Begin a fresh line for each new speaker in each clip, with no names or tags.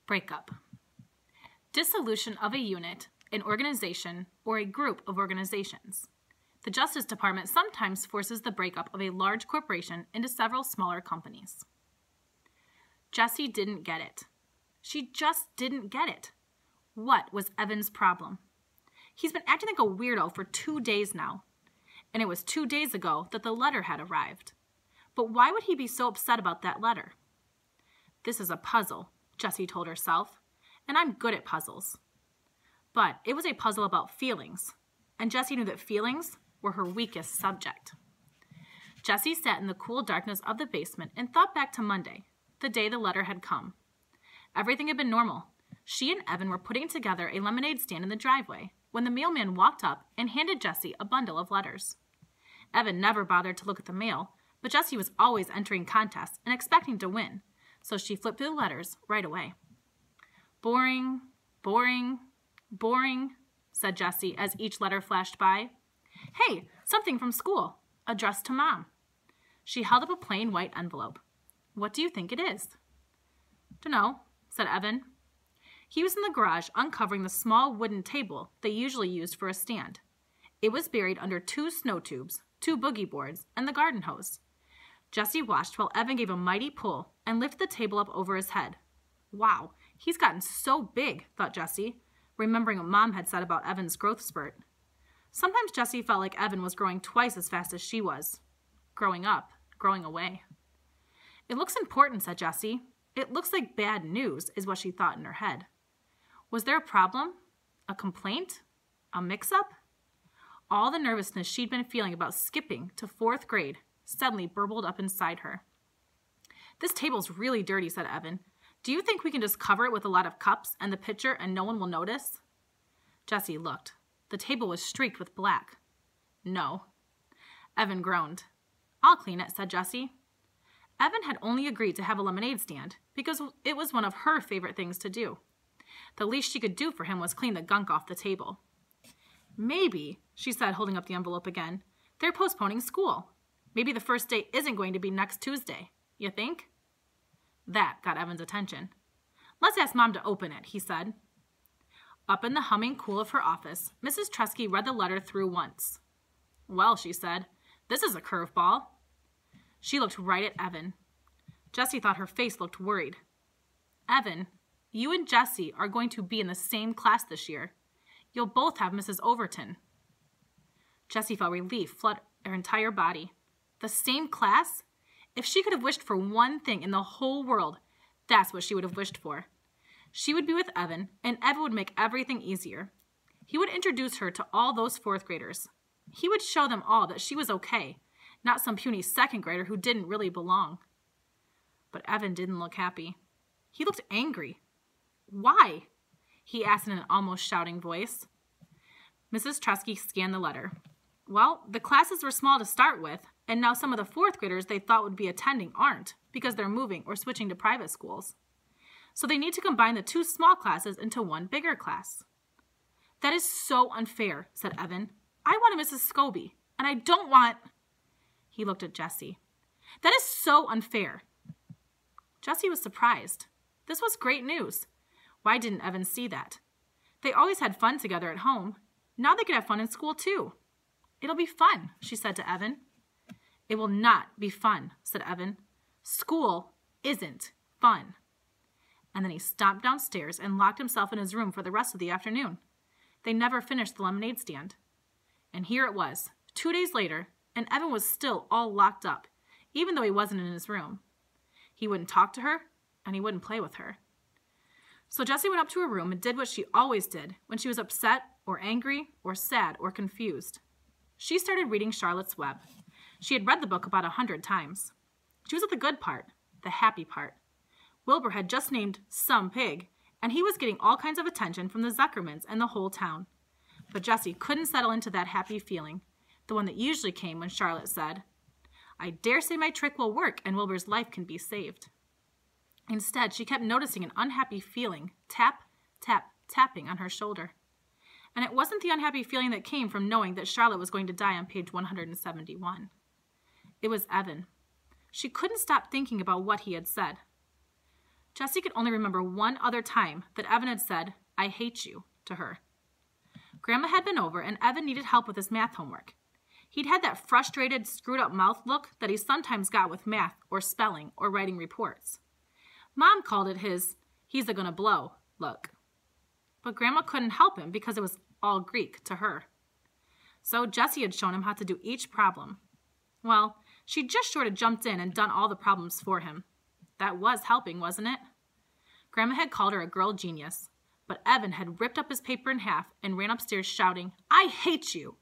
Breakup. Dissolution of a unit, an organization, or a group of organizations. The Justice Department sometimes forces the breakup of a large corporation into several smaller companies. Jessie didn't get it. She just didn't get it. What was Evan's problem? He's been acting like a weirdo for 2 days now, and it was 2 days ago that the letter had arrived. But why would he be so upset about that letter? This is a puzzle, Jessie told herself, and I'm good at puzzles. But it was a puzzle about feelings, and Jessie knew that feelings were her weakest subject. Jessie sat in the cool darkness of the basement and thought back to Monday, the day the letter had come. Everything had been normal. She and Evan were putting together a lemonade stand in the driveway when the mailman walked up and handed Jessie a bundle of letters. Evan never bothered to look at the mail, but Jessie was always entering contests and expecting to win, so she flipped through the letters right away. Boring, boring, boring, said Jessie as each letter flashed by. Hey, something from school, addressed to Mom. She held up a plain white envelope. What do you think it is? Dunno, said Evan. He was in the garage uncovering the small wooden table they usually used for a stand. It was buried under 2 snow tubes, 2 boogie boards, and the garden hose. Jessie watched while Evan gave a mighty pull and lifted the table up over his head. Wow, he's gotten so big, thought Jessie, remembering what Mom had said about Evan's growth spurt. Sometimes Jessie felt like Evan was growing twice as fast as she was. Growing up, growing away. It looks important, said Jessie. It looks like bad news, is what she thought in her head. Was there a problem? A complaint? A mix-up? All the nervousness she'd been feeling about skipping to 4th grade suddenly burbled up inside her. This table's really dirty, said Evan. Do you think we can just cover it with a lot of cups and the pitcher and no one will notice? Jessie looked. The table was streaked with black. No. Evan groaned. I'll clean it, said Jessie. Evan had only agreed to have a lemonade stand because it was one of her favorite things to do. The least she could do for him was clean the gunk off the table. Maybe, she said, holding up the envelope again, they're postponing school. Maybe the first day isn't going to be next Tuesday. You think? That got Evan's attention. Let's ask Mom to open it, he said. Up in the humming cool of her office, Mrs. Tresky read the letter through once. Well, she said, this is a curveball. She looked right at Evan. Jessie thought her face looked worried. Evan, you and Jessie are going to be in the same class this year. You'll both have Mrs. Overton. Jessie felt relief flood her entire body. The same class? If she could have wished for one thing in the whole world, that's what she would have wished for. She would be with Evan, and Evan would make everything easier. He would introduce her to all those 4th graders. He would show them all that she was okay, not some puny 2nd grader who didn't really belong. But Evan didn't look happy. He looked angry. Why? He asked in an almost shouting voice. Mrs. Tresky scanned the letter. Well, the classes were small to start with, and now some of the 4th graders they thought would be attending aren't because they're moving or switching to private schools. So they need to combine the 2 small classes into 1 bigger class. That is so unfair, said Evan. I want a Mrs. Scobie, and I don't want... He looked at Jessie. That is so unfair. Jessie was surprised. This was great news. Why didn't Evan see that? They always had fun together at home. Now they could have fun in school too. It'll be fun, she said to Evan. It will not be fun, said Evan. School isn't fun. And then he stomped downstairs and locked himself in his room for the rest of the afternoon. They never finished the lemonade stand. And here it was, 2 days later, and Evan was still all locked up, even though he wasn't in his room. He wouldn't talk to her, and he wouldn't play with her. So Jessie went up to her room and did what she always did when she was upset or angry or sad or confused. She started reading Charlotte's Web. She had read the book about 100 times. She was at the good part, the happy part. Wilbur had just named some pig, and he was getting all kinds of attention from the Zuckermans and the whole town. But Jessie couldn't settle into that happy feeling, the one that usually came when Charlotte said, I dare say my trick will work and Wilbur's life can be saved. Instead, she kept noticing an unhappy feeling, tap, tap, tapping on her shoulder. And it wasn't the unhappy feeling that came from knowing that Charlotte was going to die on page 171. It was Evan. She couldn't stop thinking about what he had said. Jessie could only remember one other time that Evan had said, "I hate you," to her. Grandma had been over, and Evan needed help with his math homework. He'd had that frustrated, screwed-up mouth look that he sometimes got with math or spelling or writing reports. Mom called it his "he's a-gonna blow" look. But Grandma couldn't help him because it was all Greek to her. So Jessie had shown him how to do each problem. Well, she'd just sort of jumped in and done all the problems for him. That was helping, wasn't it? Grandma had called her a girl genius, but Evan had ripped up his paper in half and ran upstairs shouting, "I hate you,"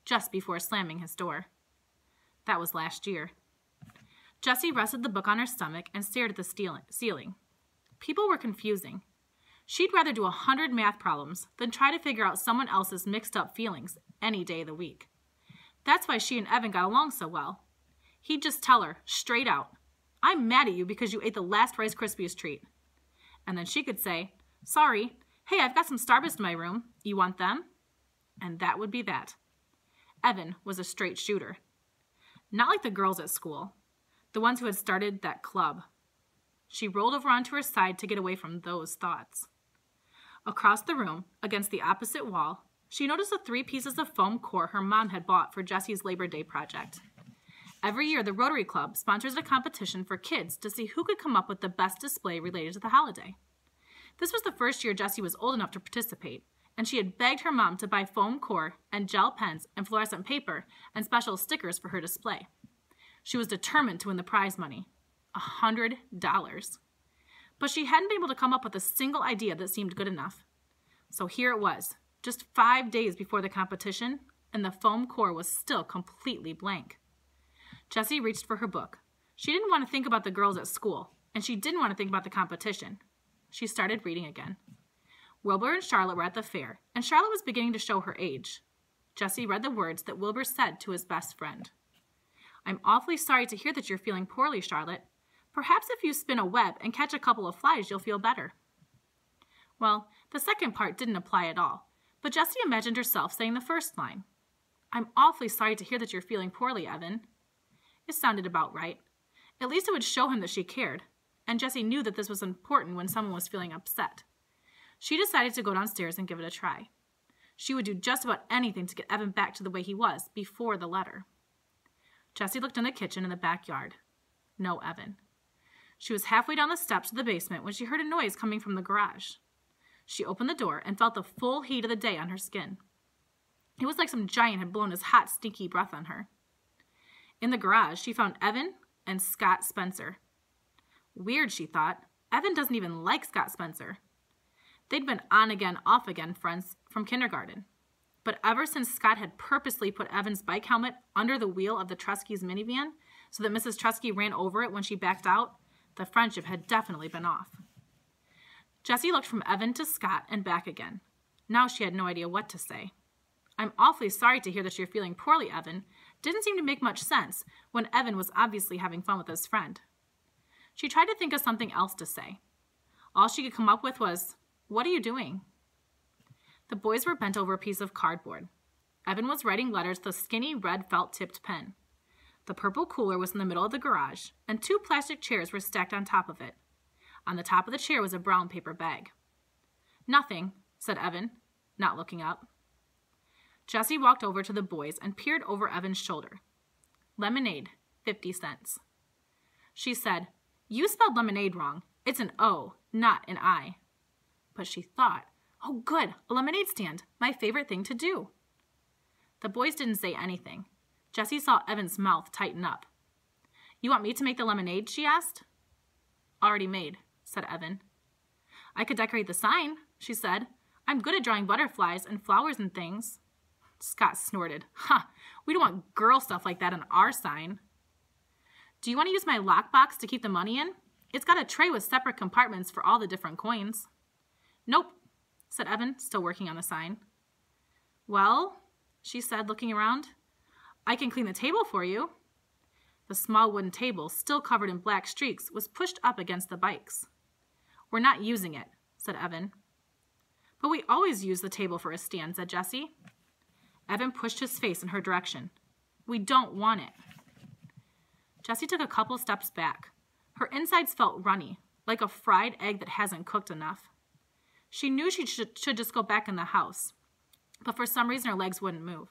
just before slamming his door. That was last year. Jessie rested the book on her stomach and stared at the ceiling. People were confusing. She'd rather do 100 math problems than try to figure out someone else's mixed-up feelings any day of the week. That's why she and Evan got along so well. He'd just tell her, straight out, "I'm mad at you because you ate the last Rice Krispies treat." And then she could say, "Sorry, hey, I've got some Starburst in my room. You want them?" And that would be that. Evan was a straight shooter. Not like the girls at school, the ones who had started that club. She rolled over onto her side to get away from those thoughts. Across the room, against the opposite wall, she noticed the 3 pieces of foam core her mom had bought for Jessie's Labor Day project. Every year, the Rotary Club sponsors a competition for kids to see who could come up with the best display related to the holiday. This was the first year Jessie was old enough to participate, and she had begged her mom to buy foam core and gel pens and fluorescent paper and special stickers for her display. She was determined to win the prize money, $100. But she hadn't been able to come up with a single idea that seemed good enough. So here it was, just 5 days before the competition, and the foam core was still completely blank. Jessie reached for her book. She didn't want to think about the girls at school, and she didn't want to think about the competition. She started reading again. Wilbur and Charlotte were at the fair, and Charlotte was beginning to show her age. Jessie read the words that Wilbur said to his best friend. "I'm awfully sorry to hear that you're feeling poorly, Charlotte. Perhaps if you spin a web and catch a couple of flies, you'll feel better." Well, the second part didn't apply at all, but Jessie imagined herself saying the first line. "I'm awfully sorry to hear that you're feeling poorly, Evan." It sounded about right. At least it would show him that she cared, and Jessie knew that this was important when someone was feeling upset. She decided to go downstairs and give it a try. She would do just about anything to get Evan back to the way he was before the letter. Jessie looked in the kitchen and the backyard. No Evan. She was halfway down the steps of the basement when she heard a noise coming from the garage. She opened the door and felt the full heat of the day on her skin. It was like some giant had blown his hot, stinky breath on her. In the garage, she found Evan and Scott Spencer. Weird, she thought. Evan doesn't even like Scott Spencer. They'd been on-again, off-again friends from kindergarten. But ever since Scott had purposely put Evan's bike helmet under the wheel of the Trusky's minivan so that Mrs. Trusky ran over it when she backed out, the friendship had definitely been off. Jessie looked from Evan to Scott and back again. Now she had no idea what to say. "I'm awfully sorry to hear that you're feeling poorly, Evan," didn't seem to make much sense when Evan was obviously having fun with his friend. She tried to think of something else to say. All she could come up with was, "What are you doing?" The boys were bent over a piece of cardboard. Evan was writing letters with a skinny red felt-tipped pen. The purple cooler was in the middle of the garage, and 2 plastic chairs were stacked on top of it. On the top of the chair was a brown paper bag. "Nothing," said Evan, not looking up. Jessie walked over to the boys and peered over Evan's shoulder. "Lemonade, 50 cents. She said, "You spelled lemonade wrong. It's an O, not an I." But she thought, "Oh, good, a lemonade stand, my favorite thing to do." The boys didn't say anything. Jessie saw Evan's mouth tighten up. "You want me to make the lemonade?" she asked. "Already made," said Evan. "I could decorate the sign," she said. "I'm good at drawing butterflies and flowers and things." Scott snorted. We don't want girl stuff like that on our sign." "Do you want to use my lockbox to keep the money in? It's got a tray with separate compartments for all the different coins." "Nope," said Evan, still working on the sign. "Well," she said, looking around, "I can clean the table for you." The small wooden table, still covered in black streaks, was pushed up against the bikes. "We're not using it," said Evan. "But we always use the table for a stand," said Jessie. Evan pushed his face in her direction. "We don't want it." Jessie took a couple steps back. Her insides felt runny, like a fried egg that hasn't cooked enough. She knew she should just go back in the house, but for some reason her legs wouldn't move.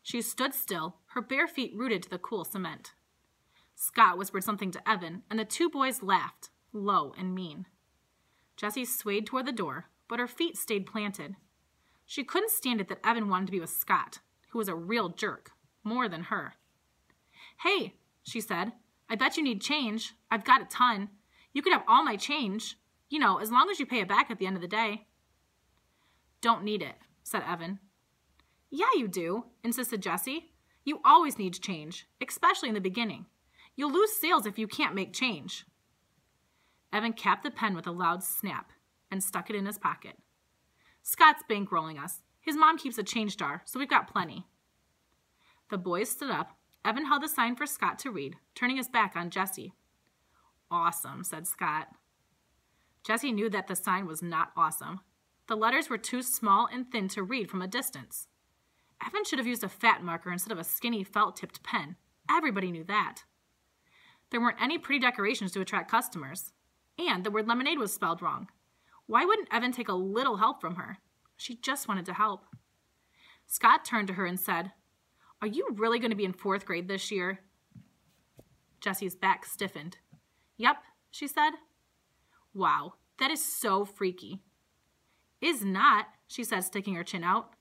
She stood still, her bare feet rooted to the cool cement. Scott whispered something to Evan, and the two boys laughed, low and mean. Jessie swayed toward the door, but her feet stayed planted. She couldn't stand it that Evan wanted to be with Scott, who was a real jerk, more than her. "Hey," she said, "I bet you need change. I've got a ton. You could have all my change. You know, as long as you pay it back at the end of the day." "Don't need it," said Evan. "Yeah, you do," insisted Jessie. "You always need change, especially in the beginning. You'll lose sales if you can't make change." Evan capped the pen with a loud snap and stuck it in his pocket. "Scott's bankrolling us. His mom keeps a change jar, so we've got plenty." The boys stood up. Evan held the sign for Scott to read, turning his back on Jessie. "Awesome," said Scott. Jessie knew that the sign was not awesome. The letters were too small and thin to read from a distance. Evan should have used a fat marker instead of a skinny felt-tipped pen. Everybody knew that. There weren't any pretty decorations to attract customers. And the word lemonade was spelled wrong. Why wouldn't Evan take a little help from her? She just wanted to help. Scott turned to her and said, "Are you really going to be in 4th grade this year?" Jessie's back stiffened. "Yep," she said. "Wow, that is so freaky." "Is not," she said, sticking her chin out.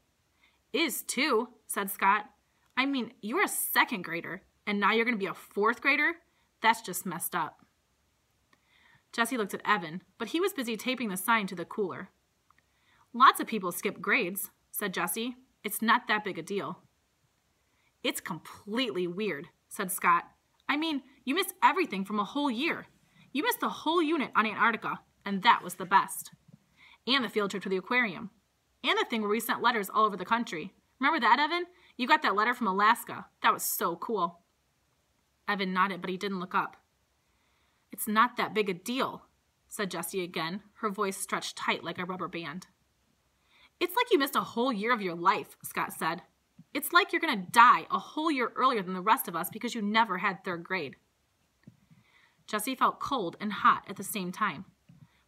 "Is too," said Scott. "I mean, you're a 2nd grader, and now you're going to be a 4th grader? That's just messed up." Jessie looked at Evan, but he was busy taping the sign to the cooler. "Lots of people skip grades," said Jessie. "It's not that big a deal." "It's completely weird," said Scott. "I mean, you missed everything from a whole year. You missed the whole unit on Antarctica, and that was the best. And the field trip to the aquarium. And the thing where we sent letters all over the country. Remember that, Evan? You got that letter from Alaska. That was so cool." Evan nodded, but he didn't look up. "It's not that big a deal," said Jessie again, her voice stretched tight like a rubber band. "It's like you missed a whole year of your life," Scott said. "It's like you're going to die a whole year earlier than the rest of us because you never had 3rd grade. Jessie felt cold and hot at the same time.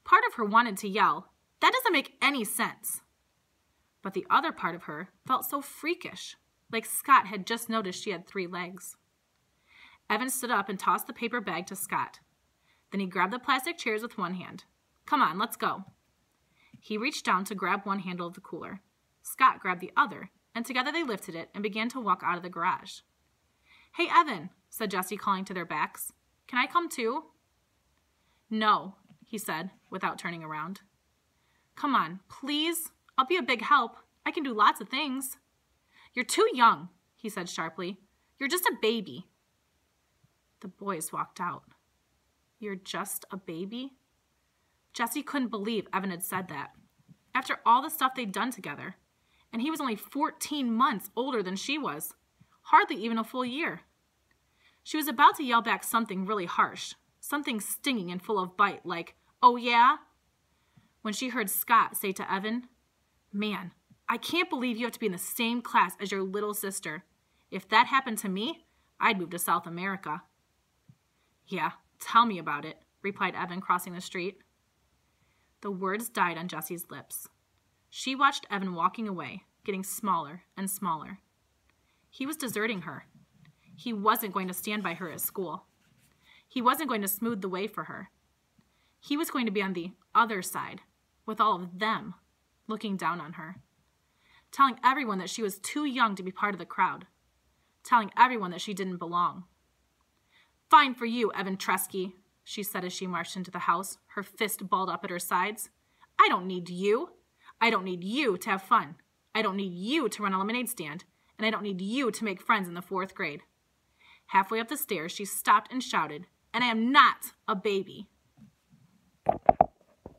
Part of her wanted to yell, "That doesn't make any sense." But the other part of her felt so freakish, like Scott had just noticed she had 3 legs. Evan stood up and tossed the paper bag to Scott. Then he grabbed the plastic chairs with one hand. "Come on, let's go." He reached down to grab one handle of the cooler. Scott grabbed the other, and together they lifted it and began to walk out of the garage. "Hey, Evan," said Jessie, calling to their backs. "Can I come too?" "No," he said, without turning around. "Come on, please. I'll be a big help. I can do lots of things." "You're too young," he said sharply. "You're just a baby." The boys walked out. "You're just a baby?" Jessie couldn't believe Evan had said that. After all the stuff they'd done together. And he was only 14 months older than she was. Hardly even a full year. She was about to yell back something really harsh. Something stinging and full of bite, like, "Oh yeah?" When she heard Scott say to Evan, "Man, I can't believe you have to be in the same class as your little sister. If that happened to me, I'd move to South America." "Yeah, tell me about it," replied Evan, crossing the street. The words died on Jessie's lips. She watched Evan walking away, getting smaller and smaller. He was deserting her. He wasn't going to stand by her at school. He wasn't going to smooth the way for her. He was going to be on the other side, with all of them looking down on her. Telling everyone that she was too young to be part of the crowd. Telling everyone that she didn't belong. "Fine for you, Evan Tresky," she said as she marched into the house, her fist balled up at her sides. "I don't need you. I don't need you to have fun. I don't need you to run a lemonade stand. And I don't need you to make friends in the 4th grade. Halfway up the stairs, she stopped and shouted, "And I am not a baby."